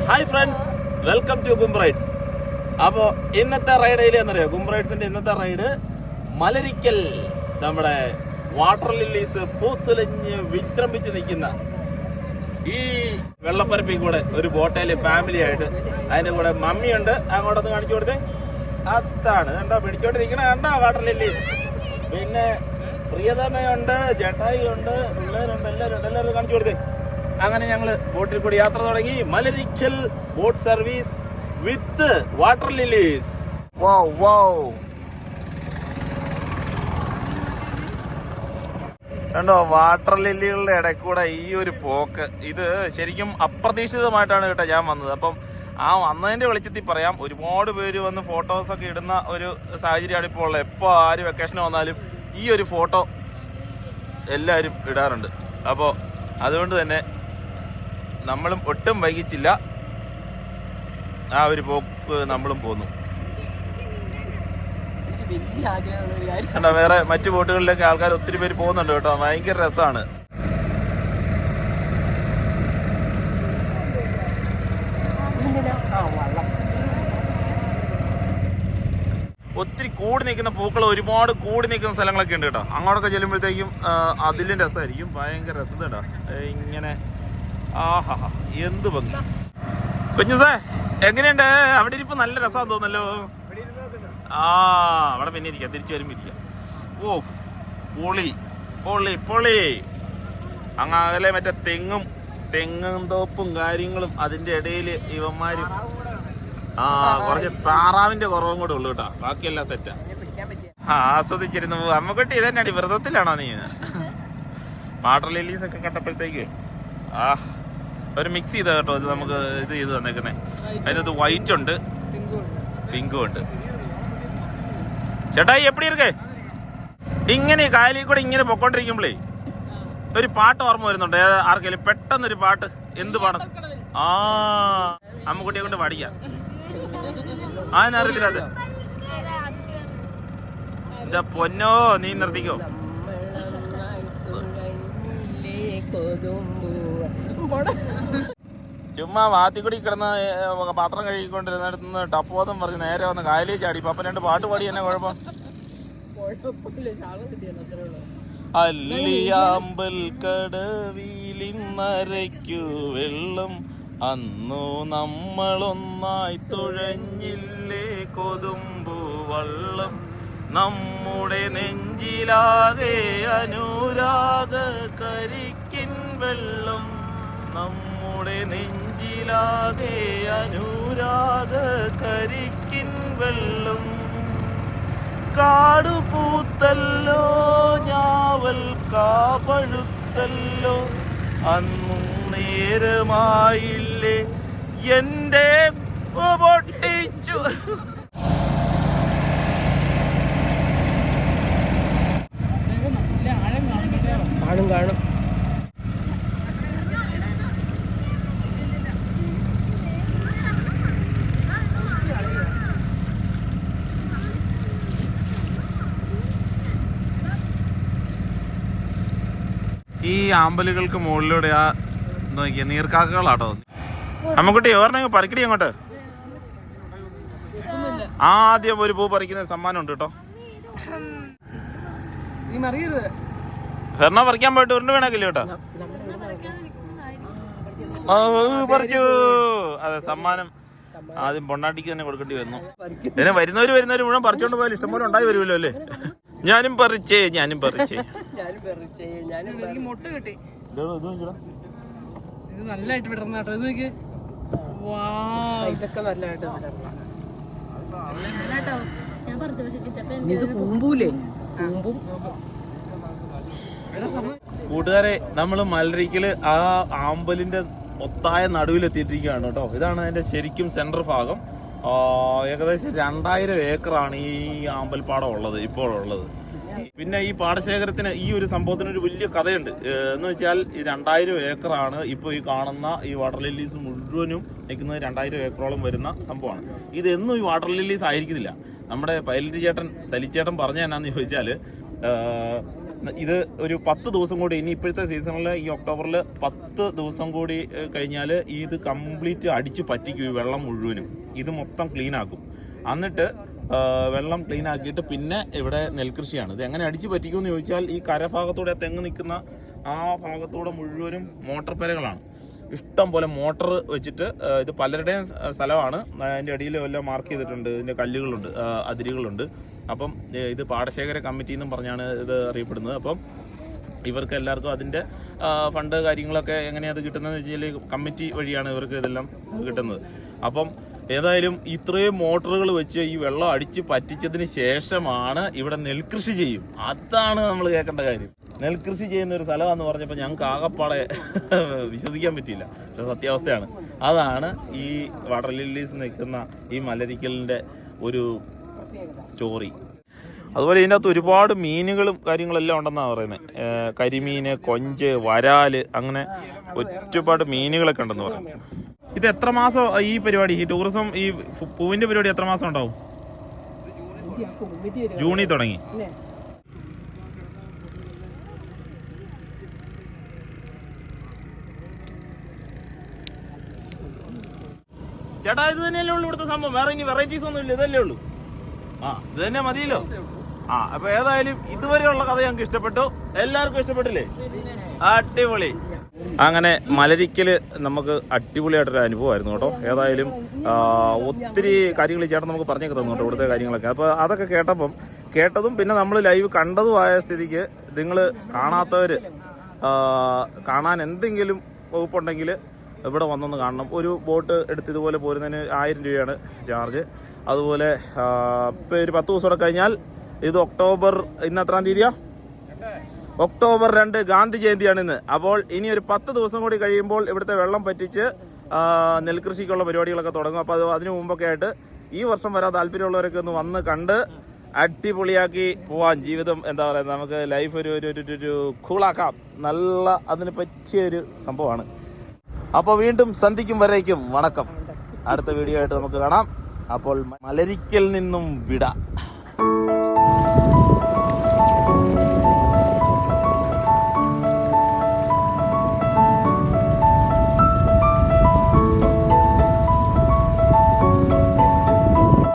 Hi friends, welcome to ഗുംബ് rides. അപ്പോൾ ഇന്നത്തെ റൈഡ് ഏരിയാന്നറിയോ? ഗുംബ് റൈഡ്സിന്റെ ഇന്നത്തെ റൈഡ് മലരിക്കൽ. നമ്മുടെ വാട്ടർ ലില്ലീസ് പൂത്തുലഞ്ഞ് വിശ്രമിച്ച് നിൽക്കുന്ന ഈ വെള്ളപ്പരപ്പിൽ കൂടെ ഒരു ബോട്ടയിൽ ഫാമിലി ആയിട്ട്, അതിന്റെ കൂടെ മമ്മിയുണ്ട്. അങ്ങോട്ടൊന്ന് കാണിച്ചു കൊടുത്തേ. അതാണ് കണ്ടോ, പിടിച്ചോണ്ടിരിക്കണ കണ്ടോ വാട്ടർ ലില്ലീസ്. പിന്നെ പ്രിയതമയുണ്ട്, ജട്ടായി ഉണ്ട്, പിള്ളേരുണ്ട്, എല്ലാവരും കാണിച്ചു കൊടുത്തേ. അങ്ങനെ ഞങ്ങൾ ബോട്ടിൽ കൂടി യാത്ര തുടങ്ങി. Malarikkal boat service with water lilies. കണ്ടോ, വാട്ടർ ലില്ലികളുടെ ഇടയ്ക്കൂടെ ഈ ഒരു പോക്ക്. ഇത് ശരിക്കും അപ്രതീക്ഷിതമായിട്ടാണ് കേട്ടോ ഞാൻ വന്നത്. അപ്പം ആ വന്നതിന്റെ വെളിച്ചത്തിൽ പറയാം, ഒരുപാട് പേര് വന്ന് ഫോട്ടോസൊക്കെ ഇടുന്ന ഒരു സാഹചര്യമാണ് ഇപ്പോൾ ഉള്ളത്. എപ്പോൾ ആര് വെക്കേഷന് വന്നാലും ഈ ഒരു ഫോട്ടോ എല്ലാവരും ഇടാറുണ്ട്. അപ്പോൾ അതുകൊണ്ട് തന്നെ നമ്മളും ഒട്ടും വൈകിച്ചില്ല, ആ ഒരു പോക്ക് നമ്മളും പോന്നു. കണ്ടോ, വേറെ മറ്റു ബോട്ടുകളിലൊക്കെ ആൾക്കാർ ഒത്തിരി പേര് പോകുന്നുണ്ട് കേട്ടോ. ഭയങ്കര രസമാണ്. ഒത്തിരി കൂടി നിൽക്കുന്ന പൂക്കൾ, ഒരുപാട് കൂടി നിൽക്കുന്ന സ്ഥലങ്ങളൊക്കെ ഉണ്ട് കേട്ടോ. അങ്ങോട്ടൊക്കെ ചെല്ലുമ്പോഴത്തേക്കും അതിലും രസമായിരിക്കും. ഭയങ്കര രസം കേട്ടോ. ഇങ്ങനെ ആഹാ, എന്ത് ഭംഗി. കുഞ്ഞുസേ, എങ്ങനെയുണ്ട്? അവിടെ ഇരിപ്പ് നല്ല രസമാണെന്ന് തോന്നല്ലോ. അവിടെ പിന്നെ ഇരിക്കാം, തിരിച്ചു വരുമ്പോ ഇരിക്കാം. ഓ, പൊളി പൊളി പൊളി. അങ്ങ് മറ്റേ തെങ്ങും തോപ്പും കാര്യങ്ങളും, അതിന്റെ ഇടയിൽ ഇവന്മാരും കുറച്ച് താറാവിന്റെ കുറവും കൂടെ ഉള്ളു കേട്ടോ. ബാക്കിയെല്ലാം സെറ്റാ. ആസ്വദിച്ചിരുന്നു. അമ്മക്കുട്ടി ഇതന്നെയാണ്, വ്രതത്തിലാണോ നീ? വാട്ടർ ലില്ലീസ് ഒക്കെ കണ്ടപ്പോഴത്തേക്ക് ഒരു മിക്സ് ചെയ്ത കേട്ടോ. ഇത് നമുക്ക് ഇത് ചെയ്ത് തന്നേക്കുന്നേ. അതിനകത്ത് വൈറ്റ് ഉണ്ട്, പിങ്കും ഉണ്ട്. ചേട്ടായി എപ്പടി ഇരിക്കേ? ഇങ്ങനെ കായലിൽ കൂടെ ഇങ്ങനെ പൊക്കോണ്ടിരിക്കുമ്പോഴേ ഒരു പാട്ട് ഓർമ്മ വരുന്നുണ്ട്. ആർക്കെങ്കിലും പെട്ടെന്നൊരു പാട്ട്. എന്ത് പാടും? അമ്മക്കുട്ടിയെ കൊണ്ട് പാടിക്കാം. അതിനറിയത്തില്ല. അത് എന്താ പൊന്നോ, നീ നിർത്തിക്കോ. ചുമ്മാ വാത്തിക്കുടി കിടന്ന് പാത്രം കഴുകിക്കൊണ്ടിരുന്നിടത്തുനിന്ന് ടപ്പോന്നും പറഞ്ഞ് നേരെ വന്ന് കായലേ ചാടി. പപ്പ രണ്ട് പാട്ട് പാടി തന്നെ കുഴപ്പം. അല്ലിയാമ്പൽ കടവിലിന്നരയ്ക്കു വെള്ളം, അന്നു നമ്മളൊന്നായി തുഴഞ്ഞില്ലേ കൊതുമ്പു വള്ളം. നമ്മുടെ നെഞ്ചിലാകെ അനുരാഗ കരിക്കിൻ വെള്ളം, നമ്മുടെ നെഞ്ചിലാകെ അനുരാഗ കരിക്കിൻ വെള്ളം. കാടുപൂത്തല്ലോ, ഞാവൽ കാപഴുത്തല്ലോ, അന്നും നേരമായില്ലേ എന്റെ പൊട്ടിച്ചു. കാണും. ഈ ആമ്പലുകൾക്ക് മുകളിലൂടെ നോക്കിയ നീർക്കാക്കകളാട്ടോ. അമ്മക്കുട്ടി ഓർണമെങ്കിൽ പറിക്കടി അങ്ങോട്ട്. ആദ്യം ഒരു പൂ പറിക്കുന്ന സമ്മാനം ഉണ്ട് കേട്ടോ. പറിക്കാൻ പോയിട്ട് ഉരുണ്ട് വീണാക്കില്ല കേട്ടോ. പറിച്ചു. അതെ, സമ്മാനം ആദ്യം പൊണ്ണാട്ടിക്ക് തന്നെ കൊടുക്കേണ്ടി വന്നു. ഇതിന് വരുന്നവര് മുഴുവൻ പറിച്ചോണ്ട് പോയാലും ഇഷ്ടംപോലെ ഉണ്ടായി വരുമല്ലോ അല്ലേ. ഞാനും പറിച്ചേ. മുട്ട കിട്ടി. ഇത് നല്ലതായിട്ട് വിടർന്ന കേട്ടോ. ഇതൊക്കെ നല്ലതായിട്ട് ഇത് കൂമ്പൂലേ, കൂമ്പും. കൂട്ടുകാരെ, നമ്മള് മലരിക്കല് ആ ആമ്പലിന്റെ ഒത്തായ നടുവിലെത്തിയിട്ടിരിക്കുകയാണ് കേട്ടോ. ഇതാണ് അതിന്റെ ശരിക്കും സെന്റർ ഭാഗം. ഏകദേശം 2000 ഏക്കറാണ് ഈ ആമ്പൽപ്പാടം ഉള്ളത് ഇപ്പോഴുള്ളത്. പിന്നെ ഈ പാടശേഖരത്തിന്, ഈ ഒരു സംഭവത്തിന് ഒരു വലിയ കഥയുണ്ട്. എന്ന് വെച്ചാൽ ഈ 2000 ഏക്കറാണ് ഇപ്പോൾ ഈ കാണുന്ന ഈ വാട്ടർ ലില്ലീസ് മുഴുവനും നിൽക്കുന്നത്. 2000 ഏക്കറോളം വരുന്ന സംഭവമാണ്. ഇതെന്നും ഈ വാട്ടർ ലില്ലീസ് ആയിരിക്കുന്നില്ല. നമ്മുടെ പൈലറ്റ് ചേട്ടൻ സലിച്ചേട്ടൻ പറഞ്ഞ എന്നാന്ന് ചോദിച്ചാൽ, ഇത് ഒരു 10 ദിവസം കൂടി, ഇനി ഇപ്പോഴത്തെ സീസണിൽ ഈ ഒക്ടോബറിൽ 10 ദിവസം കൂടി കഴിഞ്ഞാൽ ഇത് കംപ്ലീറ്റ് അടിച്ച് പറ്റിക്കും. ഈ വെള്ളം മുഴുവനും ഇത് മൊത്തം ക്ലീൻ ആക്കും. എന്നിട്ട് വെള്ളം ക്ലീൻ ആക്കിയിട്ട് പിന്നെ ഇവിടെ നെൽകൃഷിയാണ്. ഇത് എങ്ങനെ അടിച്ച് പറ്റിക്കുമെന്ന് ചോദിച്ചാൽ ഈ കരഭാഗത്തൂടെ തെങ്ങ് നിൽക്കുന്ന ആ ഭാഗത്തൂടെ മുഴുവനും മോട്ടോർ പെരകളാണ്. ഇഷ്ടം പോലെ മോട്ടർ വെച്ചിട്ട്, ഇത് പലരുടെയും സ്ഥലമാണ്. അതിൻ്റെ അടിയിൽ എല്ലാം മാർക്ക് ചെയ്തിട്ടുണ്ട്, ഇതിൻ്റെ കല്ലുകളുണ്ട്, അതിരുകളുണ്ട്. അപ്പം ഇത് പാടശേഖര കമ്മിറ്റി എന്നും പറഞ്ഞാണ് ഇത് അറിയപ്പെടുന്നത്. അപ്പം ഇവർക്ക് എല്ലാവർക്കും അതിൻ്റെ ഫണ്ട് കാര്യങ്ങളൊക്കെ എങ്ങനെയാണ് അത് കിട്ടുന്നതെന്ന് വെച്ചാൽ കമ്മിറ്റി വഴിയാണ് ഇവർക്ക് ഇതെല്ലാം കിട്ടുന്നത്. അപ്പം ഏതായാലും ഇത്രയും മോട്ടറുകൾ വെച്ച് ഈ വെള്ളം അടിച്ച് പറ്റിച്ചതിന് ശേഷമാണ് ഇവിടെ നെൽകൃഷി ചെയ്യും. അതാണ് നമ്മൾ കേൾക്കേണ്ട കാര്യം. നെൽകൃഷി ചെയ്യുന്ന ഒരു സ്ഥലമാണെന്ന് പറഞ്ഞപ്പോൾ ഞങ്ങൾക്ക് ആകപ്പാടെ വിശ്വസിക്കാൻ പറ്റിയില്ല. പക്ഷെ സത്യാവസ്ഥയാണ്. അതാണ് ഈ വാട്ടർ ലില്ലീസ് നിൽക്കുന്ന ഈ മലരിക്കലിൻ്റെ ഒരു സ്റ്റോറി. അതുപോലെ ഇതിൻ്റെ അകത്ത് ഒരുപാട് മീനുകളും കാര്യങ്ങളെല്ലാം ഉണ്ടെന്നാണ് പറയുന്നത്. കരിമീന്, കൊഞ്ച്, വരാല്, അങ്ങനെ ഒരുപാട് മീനുകളൊക്കെ ഉണ്ടെന്ന് പറയുന്നത്. ഇത് എത്ര മാസം ഈ പരിപാടി, ഈ ടൂറിസം, ഈ പൂവിൻ്റെ പരിപാടി എത്ര മാസം ഉണ്ടാവും? ജൂണിൽ തുടങ്ങി. ചേട്ടാ ഇത് തന്നെയല്ലേ ഉള്ളൂ ഇവിടുത്തെ സംഭവം? വേറെ ഇനി വെറൈറ്റീസ് ഒന്നും ഇല്ല, ഇതല്ലേ ഉള്ളൂ? ഇത് തന്നെ മതിയല്ലോ. അപ്പൊ ഏതായാലും ഇതുവരെയുള്ള കഥ ഞങ്ങൾക്ക് ഇഷ്ടപ്പെട്ടു. എല്ലാവർക്കും ഇഷ്ടപ്പെട്ടില്ലേ? അടിപൊളി. അങ്ങനെ മലരിക്കല് നമുക്ക് അടിപൊളിയായിട്ടൊരു അനുഭവമായിരുന്നു കേട്ടോ. ഏതായാലും ഒത്തിരി കാര്യങ്ങൾ ചേട്ടൻ നമുക്ക് പറഞ്ഞേക്ക് തന്നു കേട്ടോ, ഇവിടുത്തെ കാര്യങ്ങളൊക്കെ. അപ്പോൾ അതൊക്കെ കേട്ടതും പിന്നെ നമ്മൾ ലൈവ് കണ്ടതുമായ സ്ഥിതിക്ക് നിങ്ങൾ കാണാത്തവർ കാണാൻ എന്തെങ്കിലും വകുപ്പുണ്ടെങ്കിൽ ഇവിടെ വന്നൊന്ന് കാണണം. ഒരു ബോട്ട് എടുത്ത് ഇതുപോലെ പോരുന്നതിന് 1000 രൂപയാണ് ചാർജ്. അതുപോലെ ഇപ്പോൾ ഒരു 10 ദിവസം കൂടെ കഴിഞ്ഞാൽ, ഇത് ഒക്ടോബർ, ഇന്ന് എത്രാം തീയതിയാ? ഒക്ടോബർ 2 ഗാന്ധി ജയന്തിയാണ് ഇന്ന്. അപ്പോൾ ഇനി ഒരു 10 ദിവസം കൂടി കഴിയുമ്പോൾ ഇവിടുത്തെ വെള്ളം പറ്റിച്ച് നെൽകൃഷിക്കുള്ള പരിപാടികളൊക്കെ തുടങ്ങും. അപ്പോൾ അതിനു മുമ്പൊക്കെ ആയിട്ട് ഈ വർഷം വരാൻ താല്പര്യമുള്ളവരൊക്കെ ഒന്ന് വന്ന് കണ്ട് അടിപൊളിയാക്കി പോവാൻ. ജീവിതം എന്താ പറയുക, നമുക്ക് ലൈഫ് ഒരു കൂളാക്കാം. നല്ല അതിന് പറ്റിയൊരു സംഭവമാണ്. അപ്പോൾ വീണ്ടും സന്ധിക്കും വരേക്കും വണക്കം. അടുത്ത വീഡിയോ ആയിട്ട് നമുക്ക് കാണാം. അപ്പോൾ മലരിക്കൽ നിന്നും വിട.